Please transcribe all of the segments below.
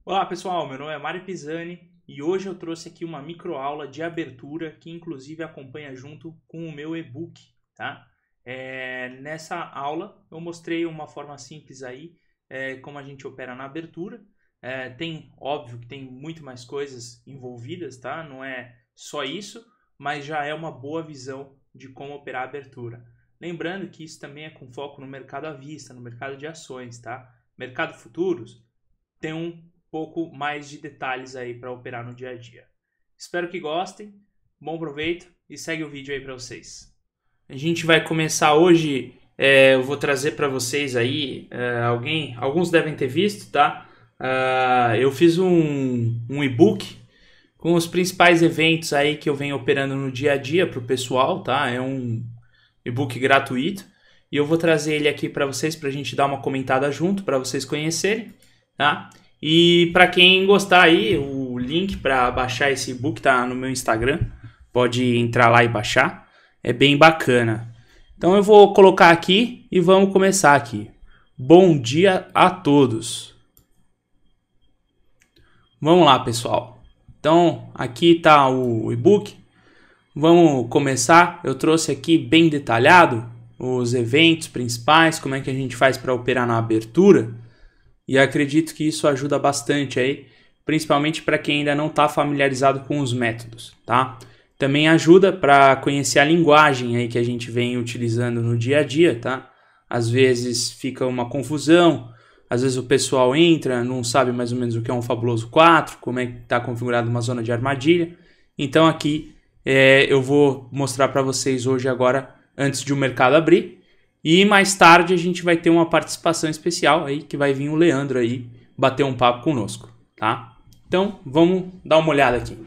Olá pessoal, meu nome é Mário Pisani e hoje eu trouxe aqui uma microaula de abertura que inclusive acompanha junto com o meu e-book, tá? Nessa aula eu mostrei uma forma simples aí, como a gente opera na abertura. Óbvio que tem muito mais coisas envolvidas, tá? Não é só isso, mas já é uma boa visão de como operar a abertura. Lembrando que isso também é com foco no mercado à vista, no mercado de ações, tá? Mercado futuros tem um pouco mais de detalhes aí para operar no dia a dia. Espero que gostem, bom proveito e segue o vídeo aí para vocês. A gente vai começar hoje, eu vou trazer para vocês aí, alguns devem ter visto, tá? Eu fiz um e-book com os principais eventos aí que eu venho operando no dia a dia para o pessoal, tá? É um e-book gratuito e eu vou trazer ele aqui para vocês para a gente dar uma comentada junto, para vocês conhecerem, tá? E para quem gostar aí, o link para baixar esse e-book tá no meu Instagram, pode entrar lá e baixar, é bem bacana. Então eu vou colocar aqui e vamos começar aqui. Bom dia a todos. Vamos lá, pessoal. Então aqui tá o e-book. Vamos começar. Eu trouxe aqui bem detalhado os eventos principais, como é que a gente faz para operar na abertura. E acredito que isso ajuda bastante aí, principalmente para quem ainda não está familiarizado com os métodos, tá? Também ajuda para conhecer a linguagem aí que a gente vem utilizando no dia a dia, tá? Às vezes fica uma confusão, às vezes o pessoal entra, não sabe mais ou menos o que é um fabuloso 4, como é que está configurado uma zona de armadilha. Então aqui eu vou mostrar para vocês hoje agora, antes de o mercado abrir. E mais tarde a gente vai ter uma participação especial aí, que vai vir o Leandro aí bater um papo conosco, tá? Então vamos dar uma olhada aqui.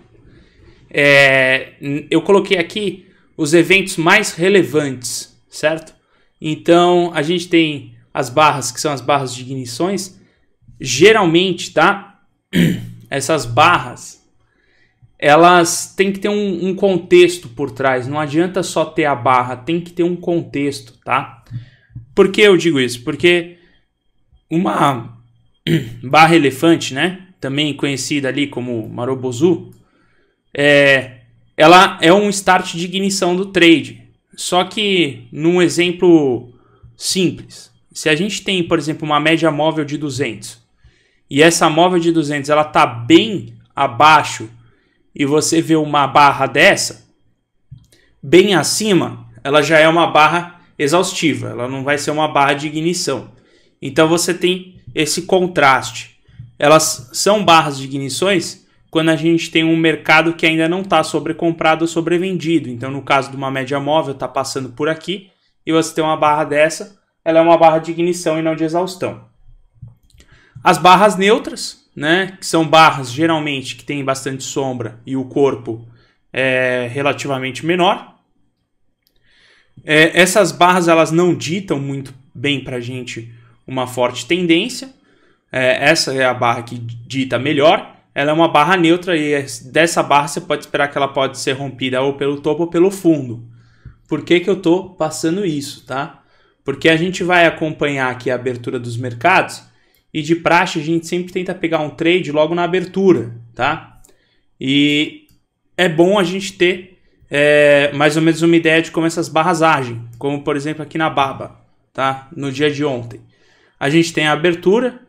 Eu coloquei aqui os eventos mais relevantes, certo? Então a gente tem as barras, que são as barras de ignições. Geralmente, tá? Essas barras, elas têm que ter um contexto por trás. Não adianta só ter a barra, tem que ter um contexto, tá? Por que eu digo isso? Porque uma barra elefante, né? Também conhecida ali como Marubozu, ela é um start de ignição do trade. Só que num exemplo simples, se a gente tem, por exemplo, uma média móvel de 200 e essa móvel de 200 ela está bem abaixo e você vê uma barra dessa, bem acima, ela já é uma barra exaustiva, ela não vai ser uma barra de ignição. Então você tem esse contraste. Elas são barras de ignições quando a gente tem um mercado que ainda não está sobrecomprado ou sobrevendido. Então no caso de uma média móvel, está passando por aqui, e você tem uma barra dessa, ela é uma barra de ignição e não de exaustão. As barras neutras, né, que são barras geralmente que tem bastante sombra e o corpo é relativamente menor. Essas barras elas não ditam muito bem para a gente uma forte tendência. Essa é a barra que dita melhor. Ela é uma barra neutra e dessa barra você pode esperar que ela pode ser rompida ou pelo topo ou pelo fundo. Por que eu estou passando isso, tá? Porque a gente vai acompanhar aqui a abertura dos mercados e de praxe a gente sempre tenta pegar um trade logo na abertura, tá? E é bom a gente ter mais ou menos uma ideia de como essas barras agem, como por exemplo aqui na BABA, tá? No dia de ontem. A gente tem a abertura,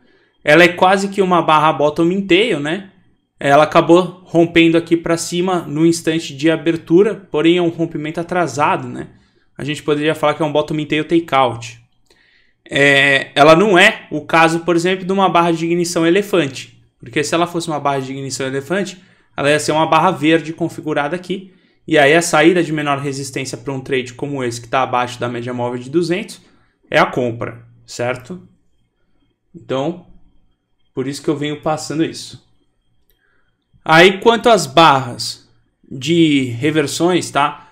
ela é quase que uma barra bottom in tail, né? Ela acabou rompendo aqui para cima no instante de abertura, porém é um rompimento atrasado, né? A gente poderia falar que é um bottom in tail takeout. Ela não é o caso, por exemplo, de uma barra de ignição elefante, porque se ela fosse uma barra de ignição elefante, ela ia ser uma barra verde configurada aqui. E aí a saída de menor resistência para um trade como esse, que está abaixo da média móvel de 200, é a compra, certo? Então, por isso que eu venho passando isso. Aí, quanto às barras de reversões, tá?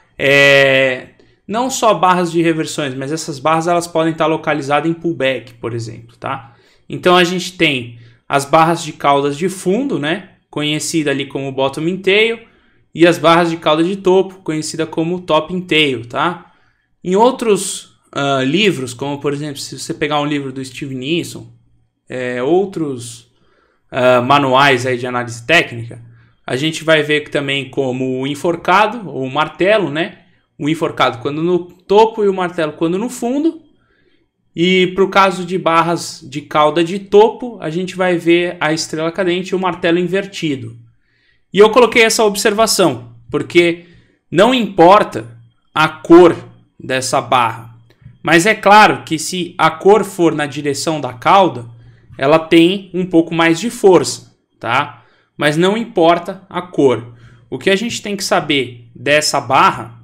Não só barras de reversões, mas essas barras elas podem estar localizadas em pullback, por exemplo, tá? Então, a gente tem as barras de caudas de fundo, né? Conhecida ali como bottom in tail. E as barras de cauda de topo, conhecida como top in tail, tá? Em outros livros, como por exemplo, se você pegar um livro do Steve Nielsen, outros manuais aí de análise técnica, a gente vai ver que também como o enforcado, ou o martelo, né? O enforcado quando no topo e o martelo quando no fundo. E para o caso de barras de cauda de topo, a gente vai ver a estrela cadente e o martelo invertido. E eu coloquei essa observação, porque não importa a cor dessa barra, mas é claro que se a cor for na direção da cauda, ela tem um pouco mais de força, tá? Mas não importa a cor. O que a gente tem que saber dessa barra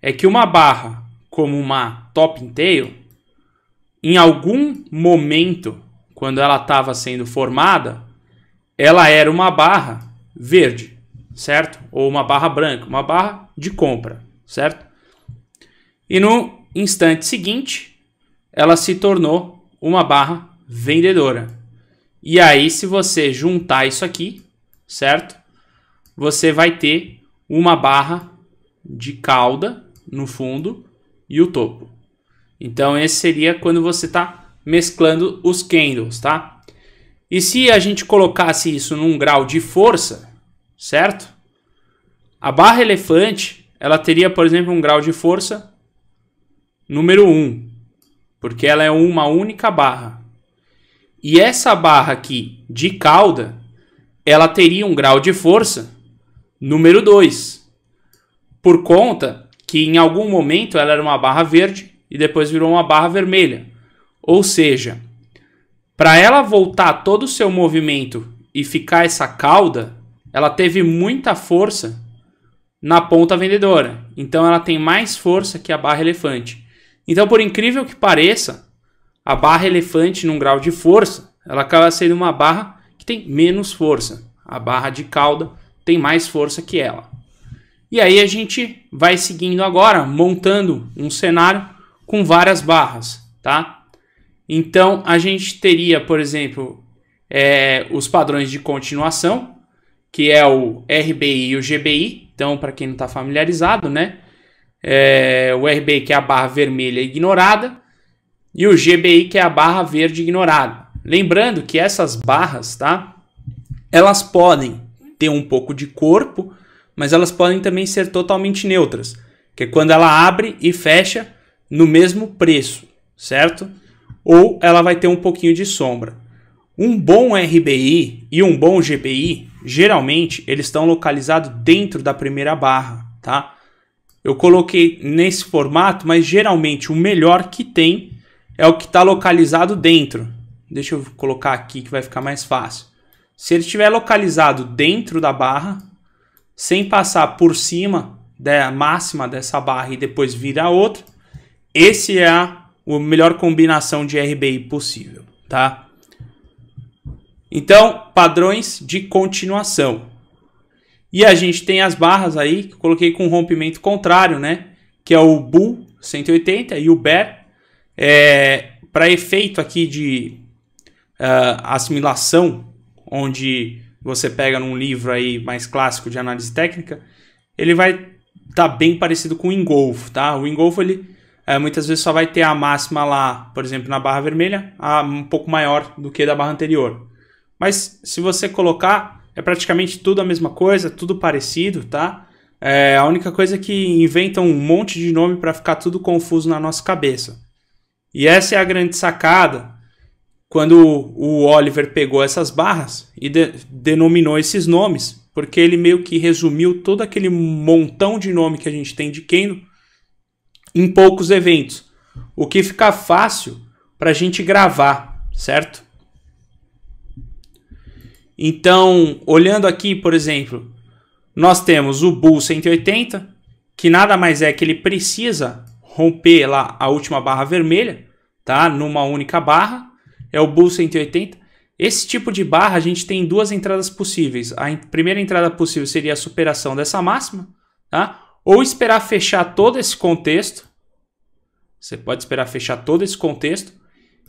é que uma barra como uma Topping Tail, em algum momento, quando ela estava sendo formada, ela era uma barra verde, certo? Ou uma barra branca, uma barra de compra, certo? E no instante seguinte, ela se tornou uma barra vendedora. E aí, se você juntar isso aqui, certo? Você vai ter uma barra de cauda no fundo e o topo. Então, esse seria quando você está mesclando os candles, tá? E se a gente colocasse isso num grau de força, certo? A barra elefante, ela teria, por exemplo, um grau de força número 1, porque ela é uma única barra. E essa barra aqui de cauda, ela teria um grau de força número 2, por conta que em algum momento ela era uma barra verde e depois virou uma barra vermelha. Ou seja, para ela voltar todo o seu movimento e ficar essa cauda, ela teve muita força na ponta vendedora. Então ela tem mais força que a barra elefante. Então, por incrível que pareça, a barra elefante num grau de força, ela acaba sendo uma barra que tem menos força. A barra de cauda tem mais força que ela. E aí a gente vai seguindo agora, montando um cenário com várias barras, tá? Então, a gente teria, por exemplo, os padrões de continuação, que é o RBI e o GBI. Então, para quem não está familiarizado, né? O RBI, que é a barra vermelha ignorada, e o GBI, que é a barra verde ignorada. Lembrando que essas barras, tá? Elas podem ter um pouco de corpo, mas elas podem também ser totalmente neutras, que é quando ela abre e fecha no mesmo preço, certo? Ou ela vai ter um pouquinho de sombra. Um bom RBI e um bom GBI, geralmente, eles estão localizados dentro da primeira barra, tá? Eu coloquei nesse formato, mas geralmente o melhor que tem é o que está localizado dentro. Deixa eu colocar aqui que vai ficar mais fácil. Se ele estiver localizado dentro da barra, sem passar por cima da máxima dessa barra e depois vir a outra, esse é a melhor combinação de RBI possível, tá? Então, padrões de continuação. E a gente tem as barras aí, que eu coloquei com rompimento contrário, né? Que é o Bull 180 e o Bear. Para efeito aqui de assimilação, onde você pega num livro aí mais clássico de análise técnica, ele vai estar bem parecido com o engolfo, tá? O engolfo, ele muitas vezes só vai ter a máxima lá, por exemplo, na barra vermelha, um pouco maior do que da barra anterior. Mas se você colocar, é praticamente tudo a mesma coisa, tudo parecido, tá? A única coisa é que inventam um monte de nome para ficar tudo confuso na nossa cabeça. E essa é a grande sacada quando o Oliver pegou essas barras e denominou esses nomes, porque ele meio que resumiu todo aquele montão de nome que a gente tem de candle em poucos eventos, o que fica fácil para a gente gravar, certo? Então, olhando aqui, por exemplo, nós temos o Bull 180, que nada mais é que ele precisa romper lá a última barra vermelha, tá? Numa única barra, é o Bull 180. Esse tipo de barra a gente tem duas entradas possíveis. A primeira entrada possível seria a superação dessa máxima, tá? Ou esperar fechar todo esse contexto. Você pode esperar fechar todo esse contexto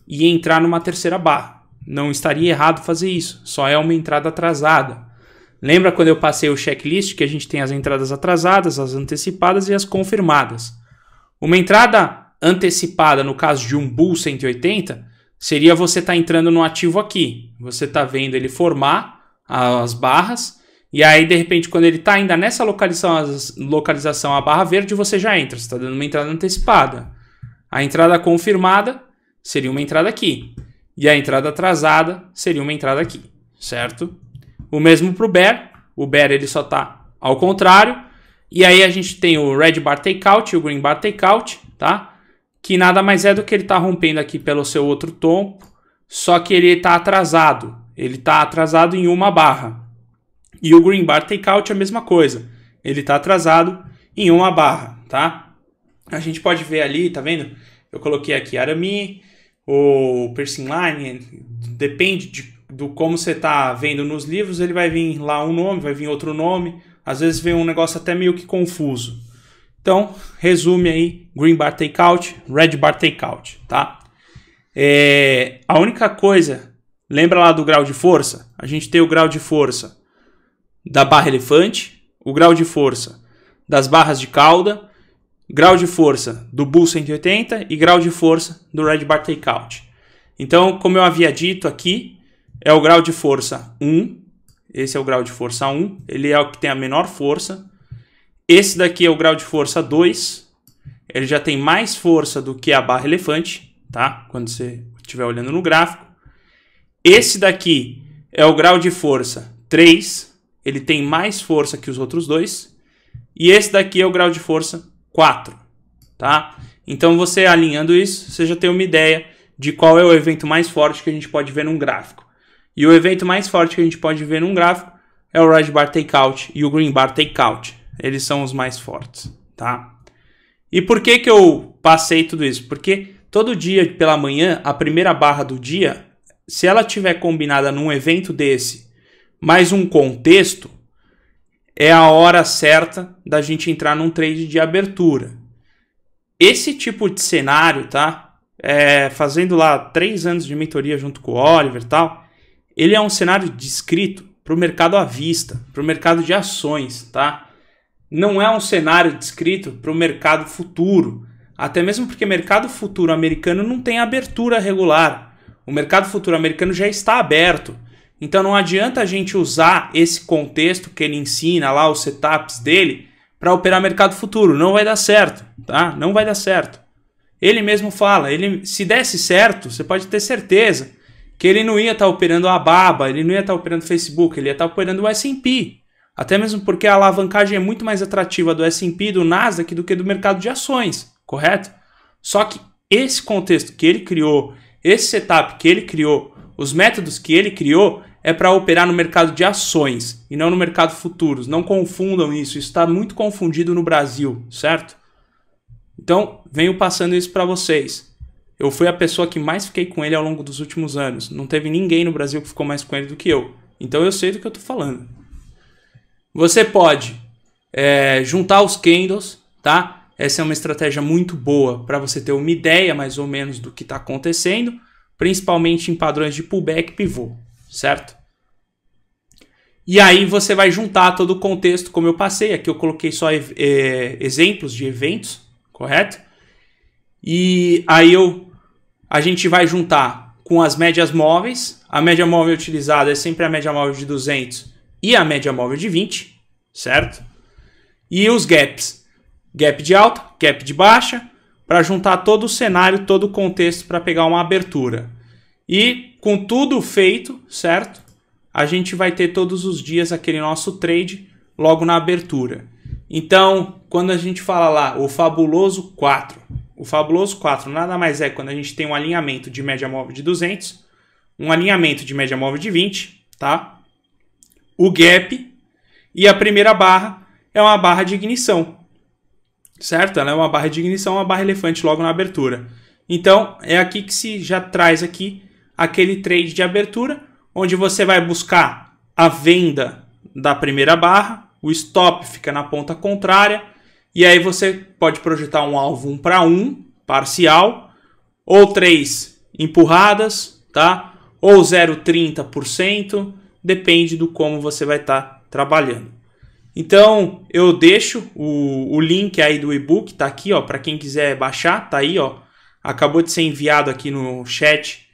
e entrar numa terceira barra. Não estaria errado fazer isso, só é uma entrada atrasada. Lembra quando eu passei o checklist que a gente tem as entradas atrasadas, as antecipadas e as confirmadas? Uma entrada antecipada, no caso de um Bull 180, seria você estar entrando no ativo aqui. Você está vendo ele formar as barras, e aí de repente quando ele está ainda nessa localização, a barra verde, você já entra. Você está dando uma entrada antecipada. A entrada confirmada seria uma entrada aqui. E a entrada atrasada seria uma entrada aqui, certo? O mesmo para o Bear. O Bear ele só está ao contrário. E aí a gente tem o Red Bar Takeout e o Green Bar Takeout, tá? Que nada mais é do que ele está rompendo aqui pelo seu outro tombo, só que ele está atrasado. Ele está atrasado em uma barra. E o Green Bar Takeout é a mesma coisa. Ele está atrasado em uma barra, tá? A gente pode ver ali, tá vendo? Eu coloquei aqui Arame, o Piercing Line, depende do como você está vendo nos livros, ele vai vir lá um nome, vai vir outro nome, às vezes vem um negócio até meio que confuso. Então, resume aí, Green Bar Takeout, Red Bar Takeout, tá? A única coisa, lembra lá do grau de força? A gente tem o grau de força da barra elefante, o grau de força das barras de cauda, grau de força do Bull 180 e grau de força do Red Bar Takeout. Então, como eu havia dito aqui, é o grau de força 1, esse é o grau de força 1, ele é o que tem a menor força. Esse daqui é o grau de força 2, ele já tem mais força do que a barra elefante, tá? Quando você estiver olhando no gráfico. Esse daqui é o grau de força 3, ele tem mais força que os outros dois. E esse daqui é o grau de força 4, tá? Então você alinhando isso, você já tem uma ideia de qual é o evento mais forte que a gente pode ver num gráfico. E o evento mais forte que a gente pode ver num gráfico é o Red Bar Takeout e o Green Bar Takeout. Eles são os mais fortes, tá? E por que que eu passei tudo isso? Porque todo dia pela manhã, a primeira barra do dia, se ela tiver combinada num evento desse, mais um contexto, é a hora certa da gente entrar num trade de abertura. Esse tipo de cenário, tá? Fazendo lá 3 anos de mentoria junto com o Oliver e tal, ele é um cenário descrito para o mercado à vista, para o mercado de ações, tá? Não é um cenário descrito para o mercado futuro, até mesmo porque o mercado futuro americano não tem abertura regular. O mercado futuro americano já está aberto. Então não adianta a gente usar esse contexto que ele ensina lá, os setups dele, para operar mercado futuro. Não vai dar certo, tá? Não vai dar certo. Ele mesmo fala, se desse certo, você pode ter certeza que ele não ia estar operando a BABA, ele não ia estar operando o Facebook, ele ia estar operando o S&P. Até mesmo porque a alavancagem é muito mais atrativa do S&P e do Nasdaq do que do mercado de ações, correto? Só que esse contexto que ele criou, esse setup que ele criou, os métodos que ele criou, é para operar no mercado de ações e não no mercado futuros. Não confundam isso está muito confundido no Brasil, certo? Então, venho passando isso para vocês. Eu fui a pessoa que mais fiquei com ele ao longo dos últimos anos. Não teve ninguém no Brasil que ficou mais com ele do que eu. Então eu sei do que eu estou falando. Você pode juntar os candles, tá? Essa é uma estratégia muito boa para você ter uma ideia mais ou menos do que está acontecendo, principalmente em padrões de pullback e pivô, certo? E aí você vai juntar todo o contexto, como eu passei. Aqui eu coloquei só exemplos de eventos, correto? E aí a gente vai juntar com as médias móveis. A média móvel utilizada é sempre a média móvel de 200 e a média móvel de 20, certo? E os gaps. Gap de alta, gap de baixa, para juntar todo o cenário, todo o contexto para pegar uma abertura. E com tudo feito, certo? A gente vai ter todos os dias aquele nosso trade logo na abertura. Então, quando a gente fala lá, o fabuloso 4. O fabuloso 4 nada mais é quando a gente tem um alinhamento de média móvel de 200, um alinhamento de média móvel de 20, tá? O gap e a primeira barra é uma barra de ignição, certo? Ela é uma barra de ignição, uma barra elefante logo na abertura. Então, é aqui que se já traz aqui aquele trade de abertura, onde você vai buscar a venda da primeira barra, o stop fica na ponta contrária, e aí você pode projetar um alvo 1 para 1, parcial, ou 3 empurradas, tá? Ou 0,30%, depende do como você vai estar trabalhando. Então, eu deixo o link aí do e-book, tá aqui, ó, para quem quiser baixar, tá aí, ó. Acabou de ser enviado aqui no chat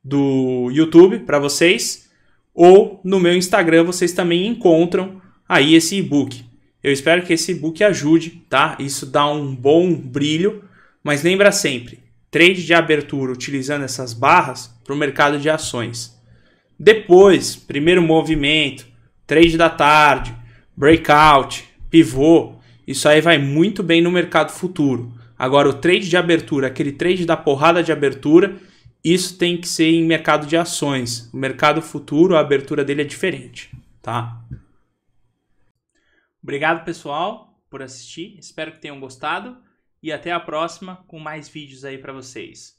do YouTube para vocês, ou no meu Instagram vocês também encontram aí esse e-book. Eu espero que esse e-book ajude, tá? Isso dá um bom brilho, mas lembra sempre, trade de abertura utilizando essas barras para o mercado de ações. Depois, primeiro movimento, trade da tarde, breakout, pivô, isso aí vai muito bem no mercado futuro. Agora, o trade de abertura, aquele trade da porrada de abertura, isso tem que ser em mercado de ações. O mercado futuro, a abertura dele é diferente, tá? Obrigado, pessoal, por assistir. Espero que tenham gostado e até a próxima com mais vídeos aí para vocês.